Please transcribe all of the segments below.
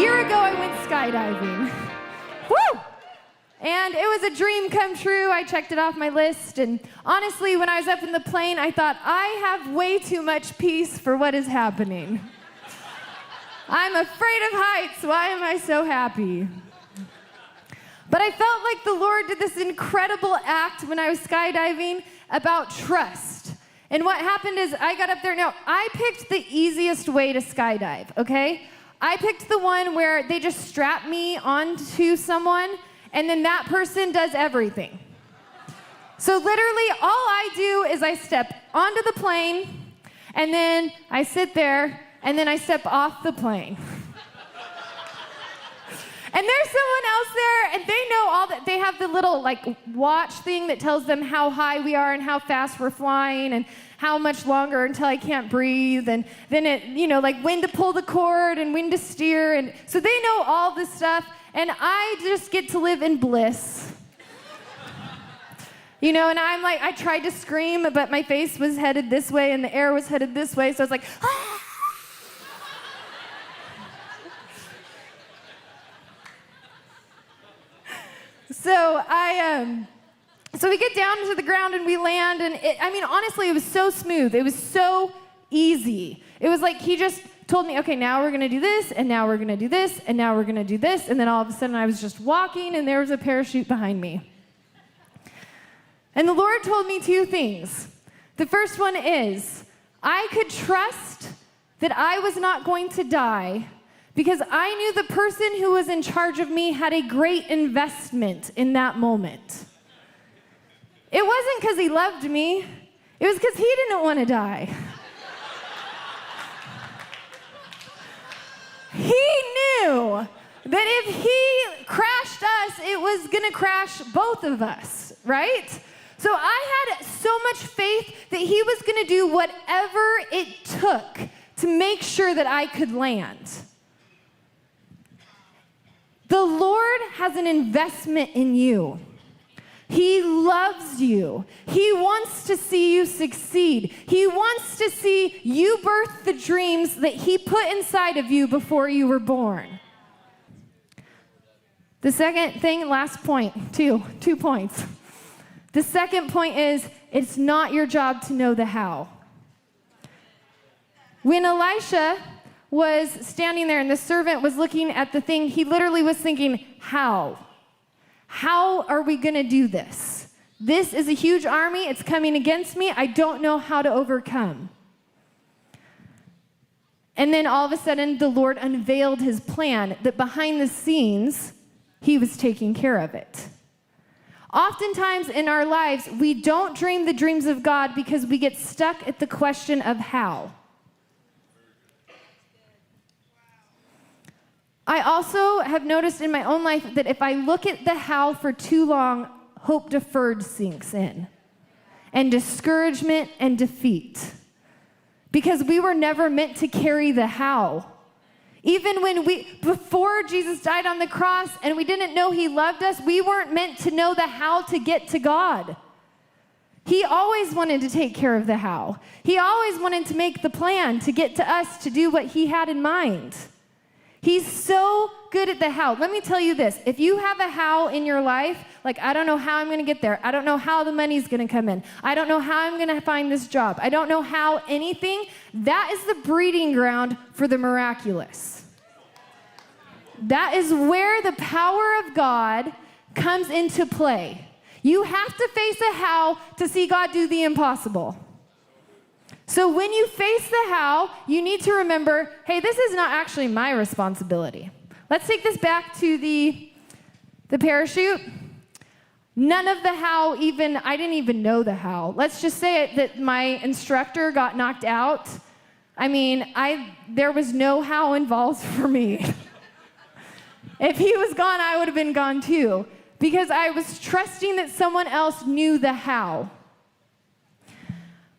year ago, I went skydiving. Woo! And it was a dream come true. I checked it off my list. And honestly, when I was up in the plane, I thought, I have way too much peace for what is happening. I'm afraid of heights. Why am I so happy? But I felt like the Lord did this incredible act when I was skydiving about trust. And what happened is I got up there. Now, I picked the easiest way to skydive, okay? I picked the one where they just strap me onto someone, and then that person does everything. So literally, all I do is I step onto the plane, and then I sit there, and then I step off the plane. And there's someone else there, and they know all that. They have the little watch thing that tells them how high we are and how fast we're flying and how much longer until I can't breathe. And then it, when to pull the cord and when to steer. And so they know all this stuff, and I just get to live in bliss. And I'm like, I tried to scream, but my face was headed this way and the air was headed this way. So I was like, ah! So we get down to the ground and we land, and honestly, it was so smooth. It was so easy. It was like he just told me, okay, now we're gonna do this, and now we're gonna do this, and now we're gonna do this, and then all of a sudden I was just walking, and there was a parachute behind me. And the Lord told me two things. The first one is, I could trust that I was not going to die because I knew the person who was in charge of me had a great investment in that moment. It wasn't because he loved me. It was because he didn't want to die. He knew that if he crashed us, it was going to crash both of us, right? So I had so much faith that he was going to do whatever it took to make sure that I could land. The Lord has an investment in you. He loves you. He wants to see you succeed. He wants to see you birth the dreams that he put inside of you before you were born. The second thing, last point, two points. The second point is, it's not your job to know the how. When Elisha was standing there and the servant was looking at the thing, he literally was thinking, how? How are we gonna do this? This is a huge army, it's coming against me, I don't know how to overcome. And then all of a sudden, the Lord unveiled his plan, that behind the scenes, he was taking care of it. Oftentimes in our lives, we don't dream the dreams of God because we get stuck at the question of how. I also have noticed in my own life that if I look at the how for too long, hope deferred sinks in, and discouragement and defeat. Because we were never meant to carry the how. Even before Jesus died on the cross and we didn't know he loved us, we weren't meant to know the how to get to God. He always wanted to take care of the how. He always wanted to make the plan to get to us to do what he had in mind. He's so good at the how. Let me tell you this. If you have a how in your life, like, I don't know how I'm going to get there. I don't know how the money's going to come in. I don't know how I'm going to find this job. I don't know how anything. That is the breeding ground for the miraculous. That is where the power of God comes into play. You have to face a how to see God do the impossible. So when you face the how, you need to remember, hey, this is not actually my responsibility. Let's take this back to the parachute. None of the how I didn't even know the how. Let's just say it that my instructor got knocked out. There was no how involved for me. If he was gone, I would have been gone too, because I was trusting that someone else knew the how.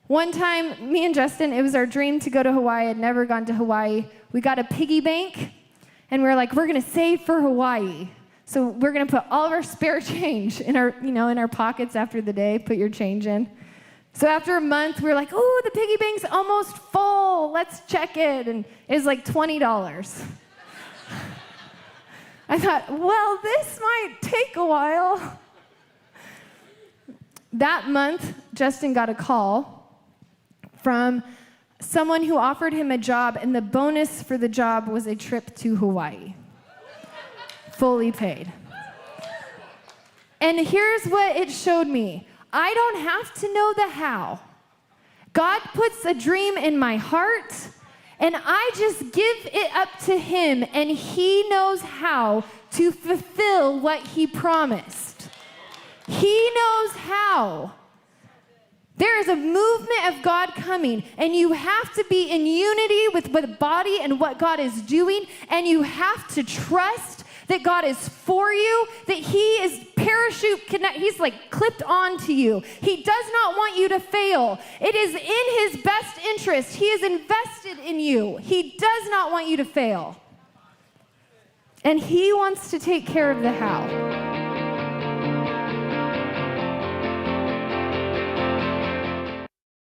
One time, me and Justin, it was our dream to go to Hawaii. I'd never gone to Hawaii. We got a piggy bank, and we were like, we're going to save for Hawaii. So we're going to put all of our spare change in our pockets after the day, put your change in. So after a month, we were like, oh, the piggy bank's almost full. Let's check it. And it was like $20. I thought, well, this might take a while. That month, Justin got a call from someone who offered him a job, and the bonus for the job was a trip to Hawaii, fully paid. And here's what it showed me. I don't have to know the how. God puts a dream in my heart, and I just give it up to him, and he knows how to fulfill what he promised. He knows how. There is a movement of God coming, and you have to be in unity with the body and what God is doing, and you have to trust that God is for you, that he is he's like clipped onto you. He does not want you to fail. It is in his best interest. He is invested in you. He does not want you to fail. And he wants to take care of the how.